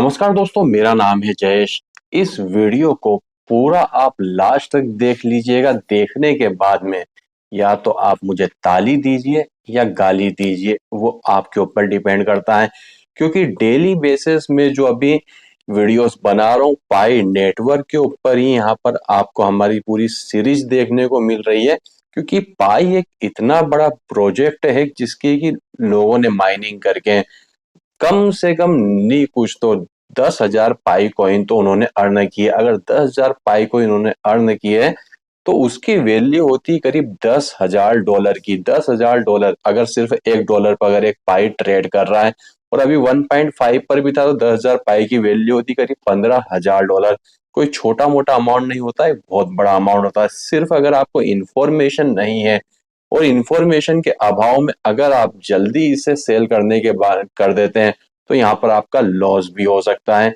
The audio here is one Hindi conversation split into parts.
नमस्कार दोस्तों, मेरा नाम है जयेश। इस वीडियो को पूरा आप लास्ट तक देख लीजिएगा। देखने के बाद में या तो आप मुझे ताली दीजिए या गाली दीजिए, वो आपके ऊपर डिपेंड करता है। क्योंकि डेली बेसिस में जो अभी वीडियोस बना रहा हूँ पाई नेटवर्क के ऊपर ही, यहाँ पर आपको हमारी पूरी सीरीज देखने को मिल रही है। क्योंकि पाई एक इतना बड़ा प्रोजेक्ट है जिसकी कि लोगों ने माइनिंग करके कम से कम नहीं कुछ तो 10,000 पाई कॉइन तो उन्होंने अर्न किए। अगर 10,000 पाई कॉइन उन्होंने अर्न किए तो उसकी वैल्यू होती करीब $10,000 की। $10,000 अगर सिर्फ $1 पर अगर एक पाई ट्रेड कर रहा है और अभी 1.5 पर भी था तो 10,000 पाई की वैल्यू होती करीब $15,000। कोई छोटा मोटा अमाउंट नहीं होता है, बहुत बड़ा अमाउंट होता है। सिर्फ अगर आपको इंफॉर्मेशन नहीं है और इंफॉर्मेशन के अभाव में अगर आप जल्दी इसे सेल करने के बाद कर देते हैं तो यहाँ पर आपका लॉस भी हो सकता है।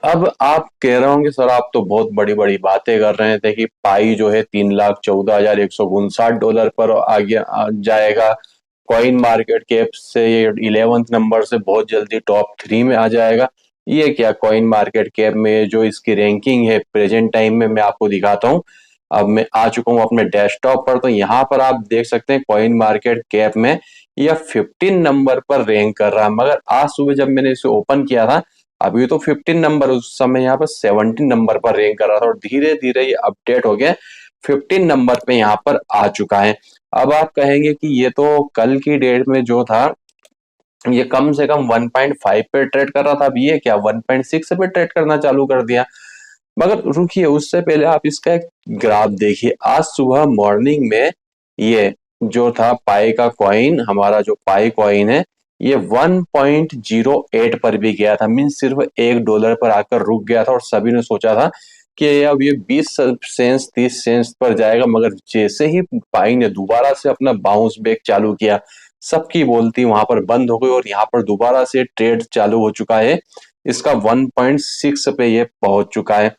अब आप कह रहे होंगे सर आप तो बहुत बड़ी बड़ी बातें कर रहे थे कि पाई जो है $3,14,159 पर आगे जाएगा। कॉइन मार्केट कैप से ये 11th नंबर से बहुत जल्दी टॉप 3 में आ जाएगा। ये क्या, कॉइन मार्केट कैप में जो इसकी रैंकिंग है प्रेजेंट टाइम में मैं आपको दिखाता हूँ। अब मैं आ चुका हूँ अपने डेस्कटॉप पर, तो यहाँ पर आप देख सकते हैं कॉइन मार्केट कैप में यह 15 नंबर पर रैंक कर रहा है। मगर आज सुबह जब मैंने इसे ओपन किया था, अभी तो 15 नंबर, उस समय यहाँ पर 17 नंबर पर रैंक कर रहा था और धीरे धीरे ये अपडेट हो गया 15 नंबर पे यहाँ पर आ चुका है। अब आप कहेंगे कि ये तो कल की डेट में जो था ये कम से कम 1.5 पे ट्रेड कर रहा था, अब ये क्या 1.6 पे ट्रेड करना चालू कर दिया। मगर रुकिए, उससे पहले आप इसका एक ग्राफ देखिए। आज सुबह मॉर्निंग में ये जो था पाई का कॉइन, हमारा जो पाई कॉइन है ये 1.08 पर भी गया था। मीन सिर्फ $1 पर आकर रुक गया था और सभी ने सोचा था कि अब ये 20 सेंस 30 सेंस पर जाएगा। मगर जैसे ही पाई ने दोबारा से अपना बाउंस बैक चालू किया, सबकी बोलती वहां पर बंद हो गई और यहाँ पर दोबारा से ट्रेड चालू हो चुका है। इसका 1.6 पे ये पहुंच चुका है।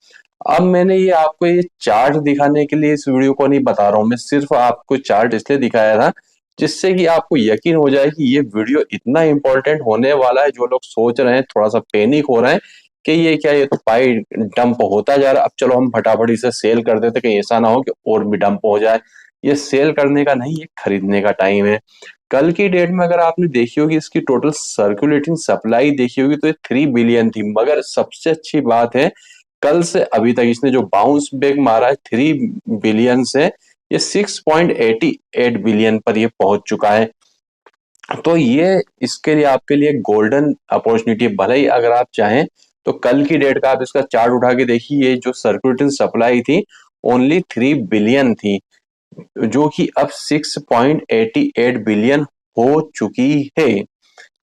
अब मैंने ये आपको ये चार्ट दिखाने के लिए इस वीडियो को नहीं बता रहा हूँ, मैं सिर्फ आपको चार्ट इसलिए दिखाया था जिससे कि आपको यकीन हो जाए कि ये वीडियो इतना इंपॉर्टेंट होने वाला है। जो लोग सोच रहे हैं, थोड़ा सा पैनिक हो रहे हैं कि ये क्या, ये तो पाई डंप होता जा रहा है, अब चलो हम फटाफट इसे सेल कर देते, कहीं ऐसा ना हो कि और भी डंप हो जाए। ये सेल करने का नहीं, ये खरीदने का टाइम है। कल की डेट में अगर आपने देखी होगी इसकी टोटल सर्कुलेटिंग सप्लाई देखी होगी तो ये 3 बिलियन थी। मगर सबसे अच्छी बात है, कल से अभी तक इसने जो बाउंस बैक मारा है 3 बिलियन से ये 6.88 बिलियन पर ये पहुंच चुका है। तो ये इसके लिए आपके लिए गोल्डन अपॉर्चुनिटी। भले ही अगर आप चाहें तो कल की डेट का आप इसका चार्ट उठा के देखिए, ये जो सर्कुलेटिंग सप्लाई थी ओनली 3 बिलियन थी, जो कि अब 6.88 बिलियन हो चुकी है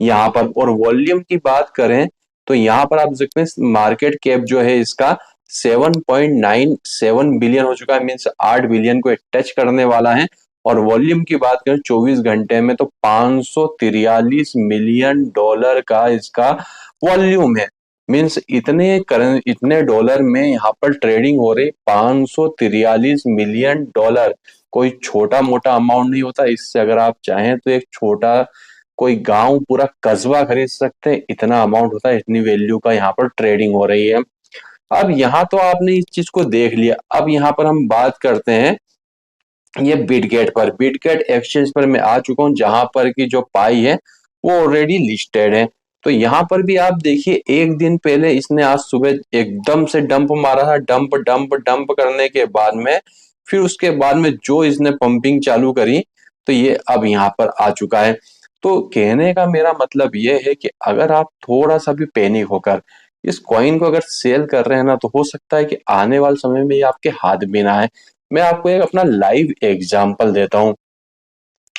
यहाँ पर। और वॉल्यूम की बात करें तो यहाँ पर आप देख सकते हैं मार्केट कैप जो है इसका 7.97 बिलियन हो चुका है। मीन्स 8 बिलियन को टच करने वाला है। और वॉल्यूम की बात करें 24 घंटे में तो $543 मिलियन का इसका वॉल्यूम है। मीन्स इतने डॉलर में यहाँ पर ट्रेडिंग हो रही, $543 मिलियन। कोई छोटा मोटा अमाउंट नहीं होता। इससे अगर आप चाहें तो एक छोटा कोई गांव पूरा कस्बा खरीद सकते हैं, इतना अमाउंट होता है, इतनी वैल्यू का यहाँ पर ट्रेडिंग हो रही है। अब यहाँ तो आपने इस चीज को देख लिया। अब यहाँ पर हम बात करते हैं ये बिटगेट पर। बिटगेट एक्सचेंज पर मैं आ चुका हूँ जहां पर की जो पाई है वो ऑलरेडी लिस्टेड है। तो यहाँ पर भी आप देखिए, एक दिन पहले इसने आज सुबह एकदम से डंप मारा था। डंप डंप डंप करने के बाद में फिर उसके बाद में जो इसने पंपिंग चालू करी तो ये अब यहाँ पर आ चुका है। तो कहने का मेरा मतलब ये है कि अगर आप थोड़ा सा भी पैनिक होकर इस कॉइन को अगर सेल कर रहे हैं ना, तो हो सकता है कि आने वाले समय में ये आपके हाथ भी ना आए। मैं आपको एक अपना लाइव एग्जांपल देता हूँ।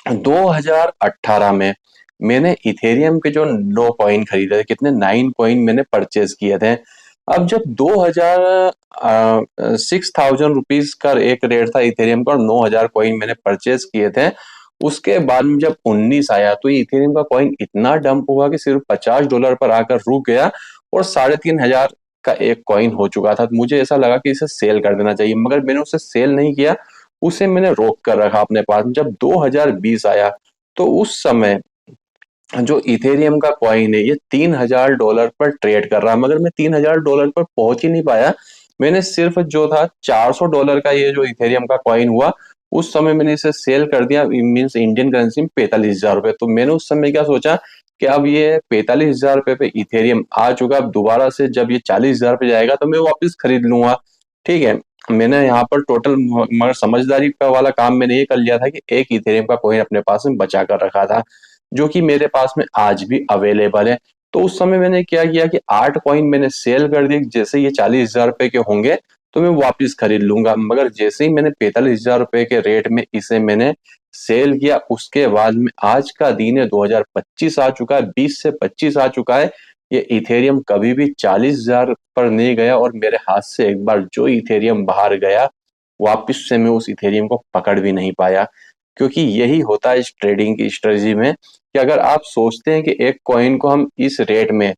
2018 में मैंने इथेरियम के जो 9 कॉइन खरीदे थे, कितने 9 कॉइन मैंने परचेज किए थे। अब जब 6,000 रुपीज का एक रेट था इथेरियम का और 9,000 कॉइन मैंने परचेज किए थे, उसके बाद में जब 19 आया तो इथेरियम का कॉइन इतना डंप हुआ कि सिर्फ $50 पर आकर रुक गया और 3,500 का एक कॉइन हो चुका था। तो मुझे ऐसा लगा कि इसे सेल कर देना चाहिए, मगर मैंने उसे सेल नहीं किया, उसे मैंने रोक कर रखा अपने पास। जब 2020 आया तो उस समय जो इथेरियम का कॉइन है ये $3000 पर ट्रेड कर रहा है, मगर मैं $3000 पर पहुंच ही नहीं पाया। मैंने सिर्फ जो था $400 का ये जो इथेरियम का कॉइन हुआ, उस समय मैंने इसे सेल कर दिया, मीन्स इंडियन करेंसी में ₹45,000। तो मैंने उस समय क्या सोचा कि अब ये ₹45,000 पे इथेरियम आ चुका, अब दोबारा से जब ये 40,000 पे जाएगा तो मैं वापस खरीद लूंगा। ठीक है, मैंने यहाँ पर टोटल मगर समझदारी का वाला काम मैंने ये कर लिया था कि एक इथेरियम का कॉइन अपने पास में बचा कर रखा था, जो कि मेरे पास में आज भी अवेलेबल है। तो उस समय मैंने क्या किया कि 8 कॉइन मैंने सेल कर दिए, जैसे ये ₹40,000 के होंगे तो मैं वापस खरीद लूंगा। मगर जैसे ही मैंने ₹45,000 के रेट में इसे मैंने सेल किया, उसके बाद में आज का दिन है 2025 आ चुका है, 20 से 25 आ चुका है, ये इथेरियम कभी भी 40,000 पर नहीं गया, और मेरे हाथ से एक बार जो इथेरियम बाहर गया, वापस से मैं उस इथेरियम को पकड़ भी नहीं पाया। क्योंकि यही होता है इस ट्रेडिंग की स्ट्रेटजी में कि अगर आप सोचते हैं कि एक कॉइन को हम इस रेट में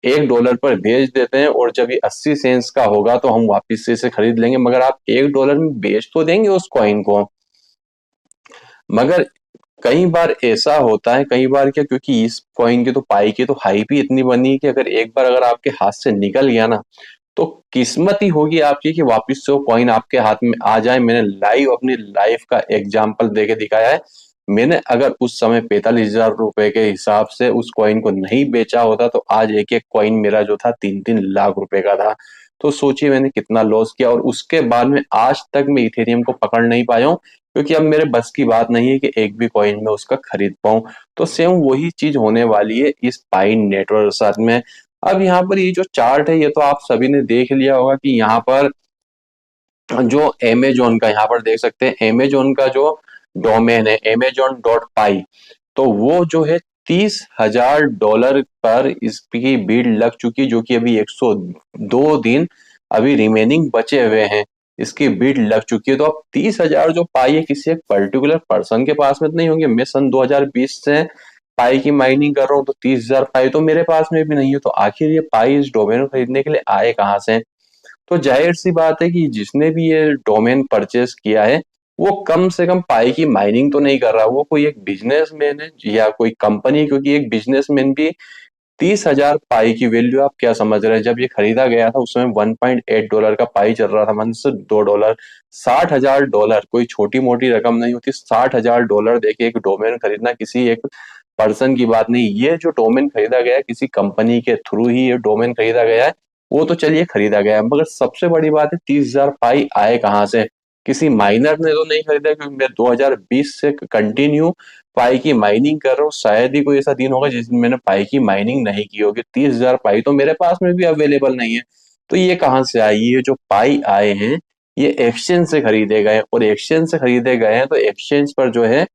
$1 पर बेच देते हैं और जब ये 80 सेंट्स का होगा तो हम वापस से इसे खरीद लेंगे, मगर आप $1 में बेच तो देंगे उस कॉइन को। मगर कई बार ऐसा होता है, कई बार क्या, क्योंकि इस कॉइन की तो पाई की तो हाइप ही इतनी बनी है कि अगर एक बार अगर आपके हाथ से निकल गया ना, तो किस्मत ही होगी आपकी कि वापस से वो कॉइन आपके हाथ में आ जाए। मैंने लाइव अपनी लाइफ का एग्जाम्पल देके दिखाया है। मैंने अगर उस समय ₹45,000 के हिसाब से उस कॉइन को नहीं बेचा होता तो आज एक एक कॉइन मेरा जो था 3-3 लाख रुपए का था। तो सोचिए मैंने कितना लॉस किया, और उसके बाद में आज तक मैं इथेरियम को पकड़ नहीं पाया हूँ, क्योंकि अब मेरे बस की बात नहीं है कि एक भी कॉइन में उसका खरीद पाऊं। तो सेम वही चीज होने वाली है इस पाइन नेटवर्क के साथ में। अब यहाँ पर ये जो चार्ट है, ये तो आप सभी ने देख लिया होगा कि यहाँ पर जो अमेजोन का, यहाँ पर देख सकते हैं अमेजोन का जो डोमेन है amazon.py, तो वो जो है $30,000 पर इसकी बीड लग चुकी, जो कि अभी 102 दिन अभी रिमेनिंग बचे हुए हैं, इसकी बीड लग चुकी है। तो अब 30,000 जो पाई है किसी एक पर्टिकुलर पर्सन के पास में तो नहीं होंगे। मैं सन 2020 से पाई की माइनिंग कर रहा हूँ, तो 30,000 पाई तो मेरे पास में भी नहीं है। तो आखिर ये पाई इस डोमेन को खरीदने के लिए आए कहाँ से? तो जाहिर सी बात है कि जिसने भी ये डोमेन परचेस किया है, वो कम से कम पाई की माइनिंग तो नहीं कर रहा, वो कोई एक बिजनेसमैन है या कोई कंपनी। क्योंकि एक बिजनेसमैन भी 30,000 पाई की वैल्यू आप क्या समझ रहे हैं? जब ये खरीदा गया था उस समय $1.8 का पाई चल रहा था, मन से $2। $60,000 कोई छोटी मोटी रकम नहीं होती। $60,000 देखिए एक डोमेन खरीदना किसी एक पर्सन की बात नहीं। ये जो डोमेन खरीदा गया है किसी कंपनी के थ्रू ही ये डोमेन खरीदा गया है, वो तो चलिए खरीदा गया है, मगर सबसे बड़ी बात है 30,000 पाई आए कहाँ से? किसी माइनर ने तो नहीं खरीदा, क्योंकि मैं 2020 से कंटिन्यू पाई की माइनिंग कर रहा हूँ। शायद ही कोई ऐसा दिन होगा जिस दिन मैंने पाई की माइनिंग नहीं की होगी। 30,000 पाई तो मेरे पास में भी अवेलेबल नहीं है। तो ये कहाँ से आई? ये जो पाई आए हैं ये एक्सचेंज से खरीदे गए, और एक्सचेंज से खरीदे गए हैं तो एक्सचेंज पर जो है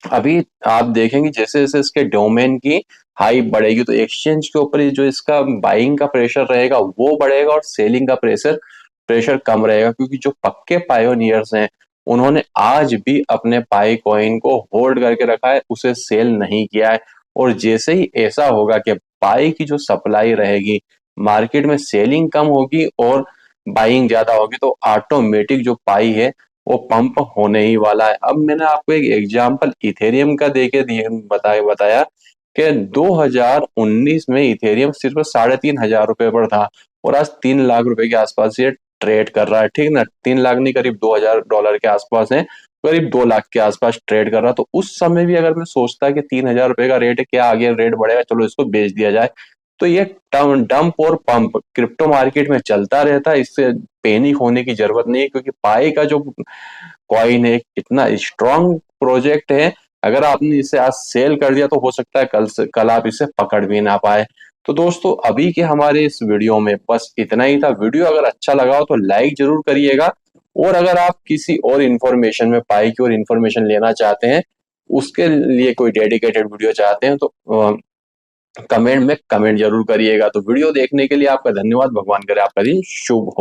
अभी आप देखेंगे जैसे जैसे इसके डोमेन की हाइप बढ़ेगी तो एक्सचेंज के ऊपर जो इसका बाइंग का प्रेशर रहेगा वो बढ़ेगा, और सेलिंग का प्रेशर प्रेशर कम रहेगा। क्योंकि जो पक्के पायोनियर्स हैं उन्होंने आज भी अपने पाई कॉइन को होल्ड करके रखा है, उसे सेल नहीं किया है। और जैसे ही ऐसा होगा कि पाई की जो सप्लाई रहेगी, मार्केट में सेलिंग कम होगी और बाइंग ज्यादा होगी, तो ऑटोमेटिक जो पाई है वो पंप होने ही वाला है। अब मैंने आपको एक एग्जांपल इथेरियम का देके दिए बताया कि 2019 में इथेरियम सिर्फ ₹3,500 पर था, और आज $3 लाख के आसपास ये ट्रेड कर रहा है। ठीक ना, 3 लाख नहीं, करीब $2,000 के आसपास है, करीब 2 लाख के आसपास ट्रेड कर रहा। तो उस समय भी अगर मैं सोचता कि $3,000 का रेट है, क्या आगे रेट बढ़ेगा, चलो इसको बेच दिया जाए, तो ये डंप और पंप क्रिप्टो मार्केट में चलता रहता है। इससे पैनिक होने की जरूरत नहीं है, क्योंकि पाई का जो कॉइन है इतना स्ट्रॉन्ग प्रोजेक्ट है। अगर आपने इसे आज सेल कर दिया तो हो सकता है कल आप इसे पकड़ भी ना पाए। तो दोस्तों अभी के हमारे इस वीडियो में बस इतना ही था। वीडियो अगर अच्छा लगा हो तो लाइक जरूर करिएगा, और अगर आप किसी और इन्फॉर्मेशन में पाई की और इन्फॉर्मेशन लेना चाहते हैं, उसके लिए कोई डेडिकेटेड वीडियो चाहते हैं, तो कमेंट में कमेंट जरूर करिएगा। तो वीडियो देखने के लिए आपका धन्यवाद। भगवान करे आपका दिन शुभ हो।